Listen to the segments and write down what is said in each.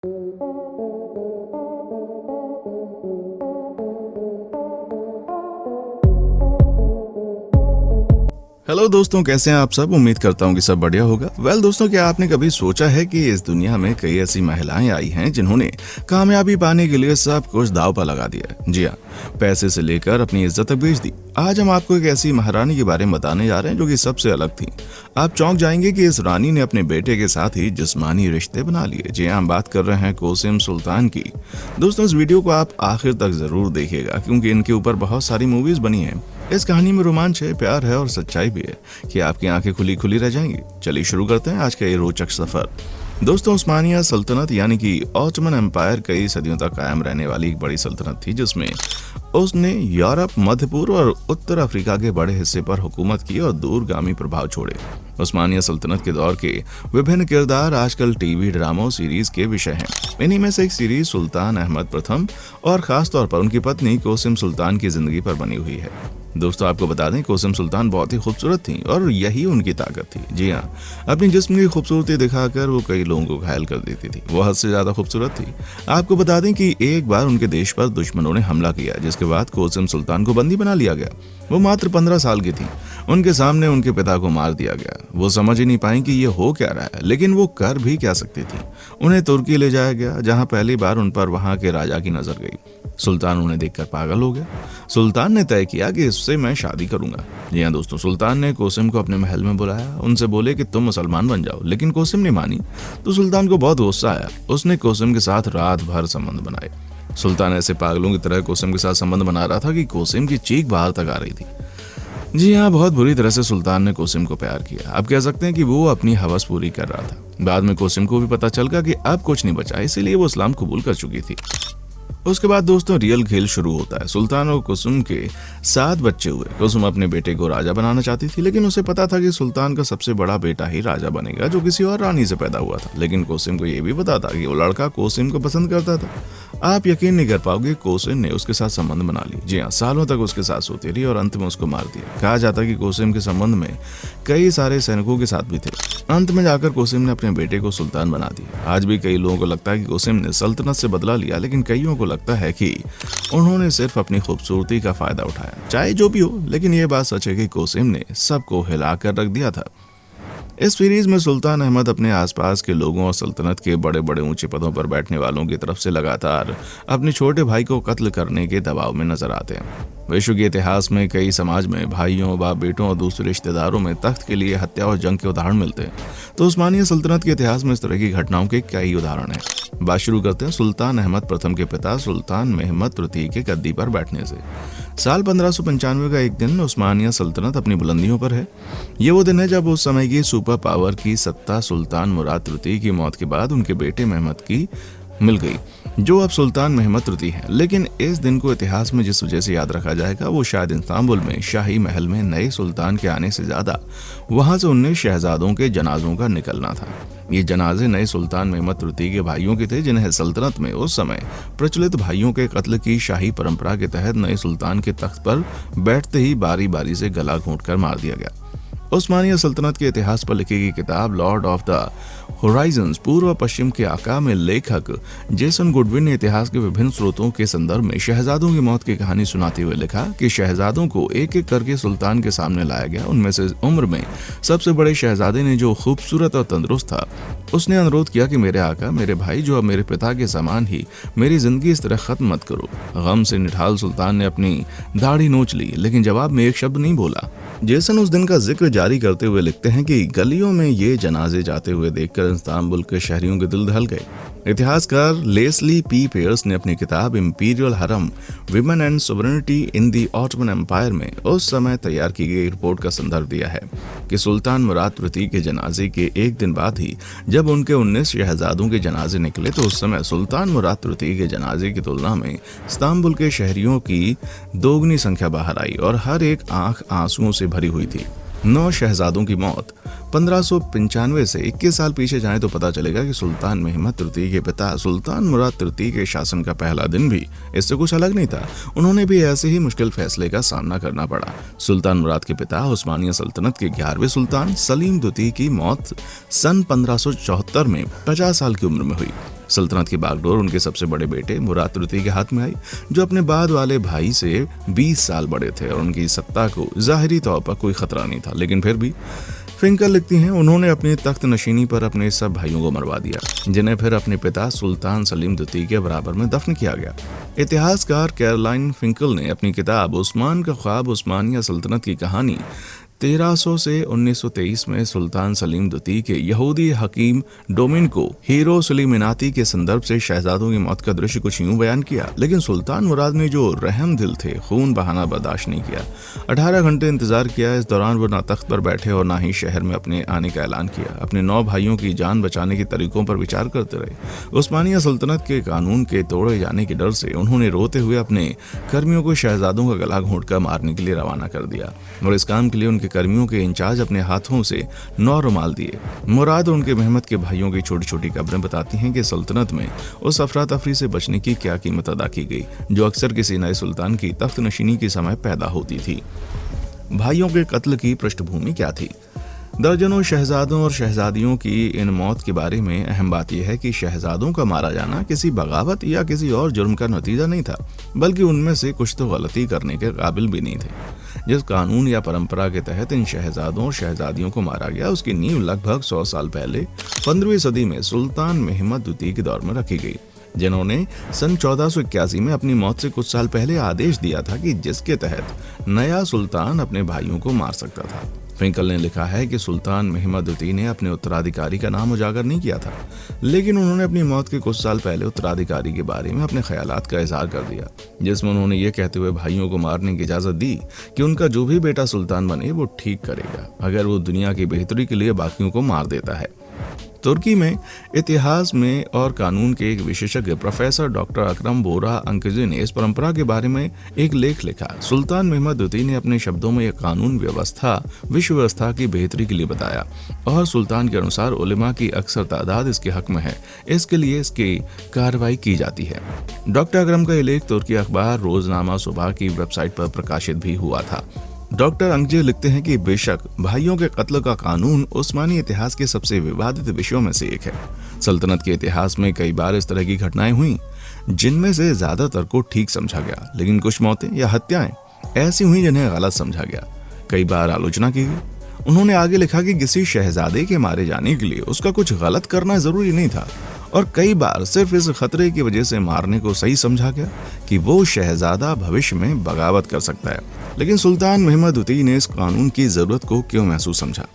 Hello दोस्तों, कैसे हैं आप सब। उम्मीद करता हूँ कि सब बढ़िया होगा। दोस्तों, क्या आपने कभी सोचा है कि इस दुनिया में कई ऐसी महिलाएं आई हैं जिन्होंने कामयाबी पाने के लिए सब कुछ दांव पर लगा दिया है। जी हाँ, पैसे से लेकर अपनी इज्जत तक बेच दी। आज हम आपको एक ऐसी महारानी के बारे में बताने जा रहे हैं जो कि सबसे अलग थी। आप चौंक जाएंगे कि इस रानी ने अपने बेटे के साथ ही जिस्मानी रिश्ते बना लिए। जी हाँ, हम बात कर रहे हैं कोसिम सुल्तान की। दोस्तों, इस वीडियो को आप आखिर तक जरूर देखिएगा क्योंकि इनके ऊपर बहुत सारी मूवीज बनी हैं। इस कहानी में रोमांच है, प्यार है और सच्चाई भी है कि आपकी आंखें खुली खुली रह जाएंगी। चलिए शुरू करते हैं आज का ये रोचक सफर। दोस्तों, उस्मानिया सल्तनत यानी कि ऑटोमन एम्पायर कई सदियों तक कायम रहने वाली एक बड़ी सल्तनत थी जिसमें उसने यूरोप, मध्य पूर्व और उत्तर अफ्रीका के बड़े हिस्से पर हुकूमत की और दूरगामी प्रभाव छोड़े। उस्मानिया सल्तनत के दौर के विभिन्न किरदार आजकल टीवी ड्रामों सीरीज के विषय हैं। इन्हीं में से एक सीरीज सुल्तान अहमद प्रथम और खास तौर पर उनकी पत्नी कोसिम सुल्तान की जिंदगी पर बनी हुई है। दोस्तों, आपको बता दें, कोसिम सुल्तान बहुत ही खूबसूरत थी और यही उनकी ताकत थी। जी हाँ, अपनी जिस्म की खूबसूरती दिखाकर वो कई लोगों को घायल कर देती थी। वो हद से ज्यादा खूबसूरत थी। आपको बता दें कि एक बार उनके देश पर दुश्मनों ने हमला किया जिसके बाद कोसिम सुल्तान को बंदी बना लिया गया। वो मात्र 15 साल की थी। उनके सामने उनके पिता को मार दिया गया। वो समझ ही नहीं पाई कि ये हो क्या रहा है, लेकिन वो कर भी क्या सकती थी। उन्हें तुर्की ले जाया गया जहाँ पहली बार उन पर वहाँ के राजा की नजर गई। सुल्तान उन्हें देखकर पागल हो गया। सुल्तान ने तय किया कि इससे मैं शादी करूंगा। जी हाँ दोस्तों, सुल्तान ने कोसिम को अपने महल में बुलाया। उनसे बोले कि तुम मुसलमान बन जाओ, लेकिन कोसिम ने मानी तो सुल्तान को बहुत गुस्सा आया। उसने कोसिम के साथ रात भर संबंध बनाए। सुल्तान ऐसे पागलों की तरह कोसिम के साथ संबंध बना रहा था कि कोसिम की चीख बाहर तक आ रही थी। जी हाँ, बहुत बुरी तरह से सुल्तान ने कोसिम को प्यार किया। आप कह सकते हैं कि वो अपनी हवस पूरी कर रहा था। बाद में कोसिम को भी पता चल गया कि अब कुछ नहीं बचा, इसीलिए वो इस्लाम कबूल कर चुकी थी। उसके बाद दोस्तों रियल खेल शुरू होता है। सुल्तान और कुसुम के 7 बच्चे हुए। कुसुम अपने बेटे को राजा बनाना चाहती थी, लेकिन उसे पता था कि सुल्तान का सबसे बड़ा बेटा ही राजा बनेगा जो किसी और रानी से पैदा हुआ था। लेकिन कोसिम को यह भी पता था कि वो लड़का कोसिम को पसंद करता था। आप यकीन नहीं कर पाओगे, कोसिम ने उसके साथ संबंध बना ली। जी हाँ, सालों तक उसके साथ सोती रही और अंत में उसको मार दिया। कहा जाता कि कोसिम के संबंध में कई सारे सैनिकों के साथ भी थे। अंत में जाकर कोसिम ने अपने बेटे को सुल्तान बना दिया। आज भी कई लोगों को लगता है कि कोसिम ने सल्तनत से बदला लिया, लेकिन कईयों को लगता है कि उन्होंने सिर्फ अपनी खूबसूरती का फायदा उठाया। चाहे जो भी हो, लेकिन यह बात सच है कि कोसिम ने सबको हिलाकर रख दिया था। इस सीरीज में सुल्तान अहमद अपने आसपास के लोगों और सल्तनत के बड़े बड़े ऊंचे पदों पर बैठने वालों की तरफ से लगातार अपने छोटे भाई को कत्ल करने के दबाव में नजर आते हैं। विश्व के इतिहास में कई समाज में भाइयों, बाप बेटों और दूसरे रिश्तेदारों में तख्त के लिए हत्या और जंग के उदाहरण मिलते हैं। तो उस्मानिया सल्तनत के इतिहास में इस तरह की घटनाओं के कई उदाहरण हैं। बात शुरू करते हैं सुल्तान अहमद प्रथम के पिता सुल्तान महमद तृतीय के गद्दी पर बैठने से। साल 1595 का एक दिन उस्मानिया सल्तनत अपनी बुलंदियों पर है। ये वो दिन है जब उस समय की सुपर पावर की सत्ता सुल्तान मुराद तृतीय की मौत के बाद उनके बेटे महमद की मिल गई, जो अब सुल्तान महमद तृतीय हैं। लेकिन इस दिन को इतिहास में जिस वजह से याद रखा जाएगा वो शायद इस्तांबुल में शाही महल में नए सुल्तान के आने से ज्यादा वहां से 19 शहजादों के जनाजों का निकलना था। ये जनाजे नए सुल्तान महमद तृतीय के भाइयों के थे, जिन्हें सल्तनत में उस समय प्रचलित भाइयों के कत्ल की शाही परंपरा के तहत नए सुल्तान के तख्त पर बैठते ही बारी बारी से गला घोंटकर मार दिया गया। उस्मानिया सल्तनत के इतिहास पर लिखी गई किताब लॉर्ड ऑफ द होराइजन्स पूर्व पश्चिम के आका में लेखक जेसन गुडविन ने इतिहास के विभिन्न स्रोतों के संदर्भ में शहजादों की मौत की कहानी सुनाते हुए लिखा कि शहजादों को एक एक करके सुल्तान के सामने लाया गया। उनमें से उम्र में सबसे बड़े शहजादे ने, जो खूबसूरत और तंदुरुस्त था, उसने अनुरोध किया कि मेरे आका, मेरे भाई, जो अब मेरे पिता के समान ही, मेरी जिंदगी इस तरह खत्म मत करो। गम से निठाल सुल्तान ने अपनी दाढ़ी नोच ली, लेकिन जवाब में एक शब्द नहीं बोला। जेसन उस दिन का जिक्र जारी करते हुए लिखते हैं कि गलियों में ये जनाजे जाते हुए देखकर इस्तांबुल के शहरियों के दिल दहल गए। इतिहासकार लेस्ली पी पेयर्स ने अपनी किताब imperial harem women and sovereignty in the Ottoman Empire में उस समय तैयार की गई रिपोर्ट का संदर्भ दिया है कि सुल्तान मुराद तृतीय के जनाजे के एक दिन बाद ही जब उनके 19 शहजादों के जनाजे निकले तो उस समय सुल्तान मुराद तृतीय के जनाजे की तुलना में इस्तांबुल के शहरियों की दोगुनी संख्या बाहर आई और हर एक आंख आंसुओं से भरी हुई थी। 9 शहजादों की मौत। 1595 से 21 साल पीछे जाएं तो पता चलेगा कि सुल्तान महमद तृतीय के पिता सुल्तान मुराद तृतीय के शासन का पहला दिन भी इससे कुछ अलग नहीं था। उन्होंने भी ऐसे ही मुश्किल फैसले का सामना करना पड़ा। सुल्तान मुराद के पिता उस्मानिया सल्तनत के 11वें सुल्तान सलीम द्वितीय की मौत सन 1574 में 50 साल की उम्र में हुई। सल्तनत की बागडोर उनके सबसे बड़े बेटे मुराद तृतीय के हाथ में आई, जो अपने बाद वाले भाई से 20 साल बड़े थे और उनकी सत्ता को ज़ाहिरी तौर पर कोई खतरा नहीं था। लेकिन फिर भी फिंकल लिखती हैं, उन्होंने अपनी तख्त नशीनी पर अपने सब भाइयों को मरवा दिया, जिन्हें फिर अपने पिता सुल्तान सलीम द्वितीय के बराबर में दफन किया गया। इतिहासकार कैरोलाइन फिंकल ने अपनी किताब उस्मान का ख्वाब उस्मानिया सल्तनत की कहानी 1300 से 1923 में सुल्तान सलीम द्वितीय के यहूदी हकीम डोमिनिको हीरो सुलेमानी के संदर्भ से शहजादों की मौत का दृश्य कुछ यूं बयान किया। लेकिन सुल्तान मुराद ने जो रहम दिल थे, खून बहाना बर्दाश्त नहीं किया। 18 घंटे इंतजार किया। इस दौरान वो ना तख्त पर बैठे और ना ही शहर में अपने आने का ऐलान किया। अपने 9 भाइयों की जान बचाने के तरीकों पर विचार करते रहे। उस्मानिया सल्तनत के कानून के तोड़े जाने के डर से उन्होंने रोते हुए अपने कर्मियों को शहजादों का गला घोंटकर मारने के लिए रवाना कर दिया और इस काम के लिए उनके कर्मियों के इंचार्ज अपने हाथों से 9 रुमाल दिए। मुराद और उनके मेहमत के भाइयों की छोटी छोटी खबरें बताती हैं कि सल्तनत में उस अफरा तफरी से बचने की क्या कीमत अदा की गई जो अक्सर किसी नए सुल्तान की तख्त नशीनी के समय पैदा होती थी। भाइयों के कत्ल की पृष्ठभूमि क्या थी? दर्जनों शहजादों और शहजादियों की इन मौत के बारे में अहम बात यह है कि शहजादों का मारा जाना किसी बगावत या किसी और जुर्म का नतीजा नहीं था, बल्कि उनमें से कुछ तो गलती करने के काबिल भी नहीं थे। जिस कानून या परंपरा के तहत इन शहजादों और शहजादियों को मारा गया, उसकी नींव लगभग 100 साल पहले 15वीं सदी में सुल्तान महमद द्वितीय के दौर में रखी गई, जिन्होंने सन 1481 में अपनी मौत से कुछ साल पहले आदेश दिया था कि जिसके तहत नया सुल्तान अपने भाइयों को मार सकता था। फिंकल ने लिखा है कि सुल्तान महमद द्वितीय ने अपने उत्तराधिकारी का नाम उजागर नहीं किया था, लेकिन उन्होंने अपनी मौत के कुछ साल पहले उत्तराधिकारी के बारे में अपने ख्यालात का इजहार कर दिया, जिसमें उन्होंने ये कहते हुए भाइयों को मारने की इजाजत दी कि उनका जो भी बेटा सुल्तान बने वो ठीक करेगा अगर वो दुनिया की बेहतरी के लिए बाकियों को मार देता है। तुर्की में इतिहास में और कानून के एक विशेषज्ञ प्रोफेसर डॉक्टर अकरम बोरा अंकजी ने इस परंपरा के बारे में एक लेख लिखा। सुल्तान महमद द्वितीय ने अपने शब्दों में यह कानून व्यवस्था विश्व व्यवस्था की बेहतरी के लिए बताया और सुल्तान के अनुसार उलेमा की अक्सर तादाद इसके हक में है, इसके लिए इसकी कार्रवाई की जाती है। डॉक्टर अकरम का यह लेख तुर्की अखबार रोजनामा सुबह की वेबसाइट पर प्रकाशित भी हुआ था। डॉक्टर अंकजे लिखते हैं कि बेशक भाइयों के कत्ल का कानून उस्मानी इतिहास के सबसे विवादित विषयों में से एक है। सल्तनत के इतिहास में कई बार इस तरह की घटनाएं हुई जिनमें से ज्यादातर को ठीक समझा गया, लेकिन कुछ मौतें या हत्याएं ऐसी हुई जिन्हें गलत समझा गया। कई बार आलोचना की गई। उन्होंने आगे लिखा कि किसी शहजादे के मारे जाने के लिए उसका कुछ गलत करना जरूरी नहीं था और कई बार सिर्फ इस खतरे की वजह से मारने को सही समझा गया कि वो शहजादा भविष्य में बगावत कर सकता है। लेकिन सुल्तान महमद द्वितीय ने इस कानून की जरूरत को क्यों महसूस समझा?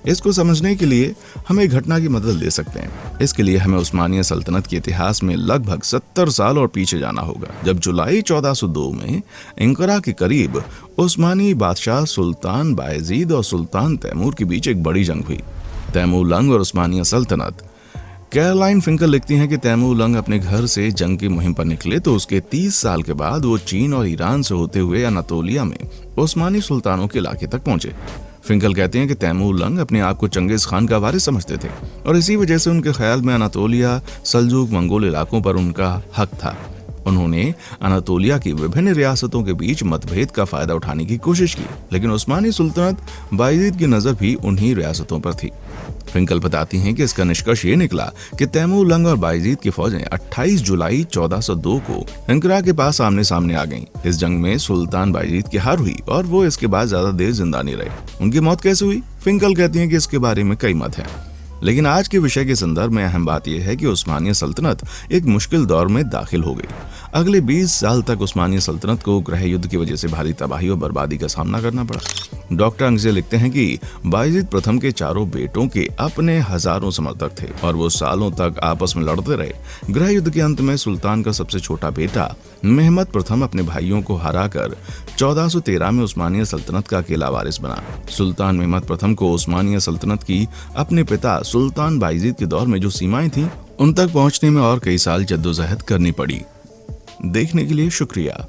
इसको समझने के लिए हम एक घटना की मदद ले सकते हैं। इसके लिए हमें उस्मानिया सल्तनत के इतिहास में लगभग 70 साल और पीछे जाना होगा, जब जुलाई 1402 में अंकारा के करीब उस्मानी बादशाह सुल्तान बायजीद और सुल्तान तैमूर के बीच एक बड़ी जंग हुई। तैमूरलंग और उस्मानिया सल्तनत। कैरोलाइन फिंकल लिखती हैं कि तैमूरलंग अपने घर से जंग की मुहिम पर निकले तो उसके 30 साल के बाद वो चीन और ईरान से होते हुए अनातोलिया में उस्मानी सुल्तानों के इलाके तक पहुंचे। फिंकल कहते हैं कि तैमूरलंग अपने आप को चंगेज खान का वारिस समझते थे और इसी वजह से उनके ख्याल में अनातोलिया सल्जूक मंगोल इलाकों पर उनका हक था। उन्होंने अनातोलिया की विभिन्न रियासतों के बीच मतभेद का फायदा उठाने की कोशिश की, लेकिन उस्मानी सुल्तनत बायजीद की नजर भी उन्हीं रियासतों पर थी। फिंकल बताती हैं कि इसका निष्कर्ष ये निकला कि तैमूरलंग और बायजीद की फौजें 28 जुलाई 1402 को अंकारा के पास आमने सामने आ गईं। इस जंग में सुल्तान बायजीद की हार हुई और वो इसके बाद ज्यादा देर जिंदा नहीं रहे। उनकी मौत कैसे हुई? फिंकल कहती हैं कि इसके बारे में कई मत हैं, लेकिन आज के विषय के संदर्भ में अहम बात यह है कि उस्मानिया सल्तनत एक मुश्किल दौर में दाखिल हो गई। अगले 20 साल तक उस्मानिया सल्तनत को गृह युद्ध की वजह से भारी तबाही और बर्बादी का सामना करना पड़ा। डॉक्टर अंकजे लिखते हैं कि बायजीद प्रथम के चारों बेटों के अपने हजारों समर्थक थे और वो सालों तक आपस में लड़ते रहे। गृह युद्ध के अंत में सुल्तान का सबसे छोटा बेटा महमद प्रथम अपने भाइयों को हराकर 1413 में उस्मानिया सल्तनत का अकेला वारिस बना। सुल्तान महमद प्रथम को उस्मानिया सल्तनत की अपने पिता सुल्तान बायजीद के दौर में जो सीमाएं थीं, उन तक पहुंचने में और कई साल जद्दोजहद करनी पड़ी। देखने के लिए शुक्रिया।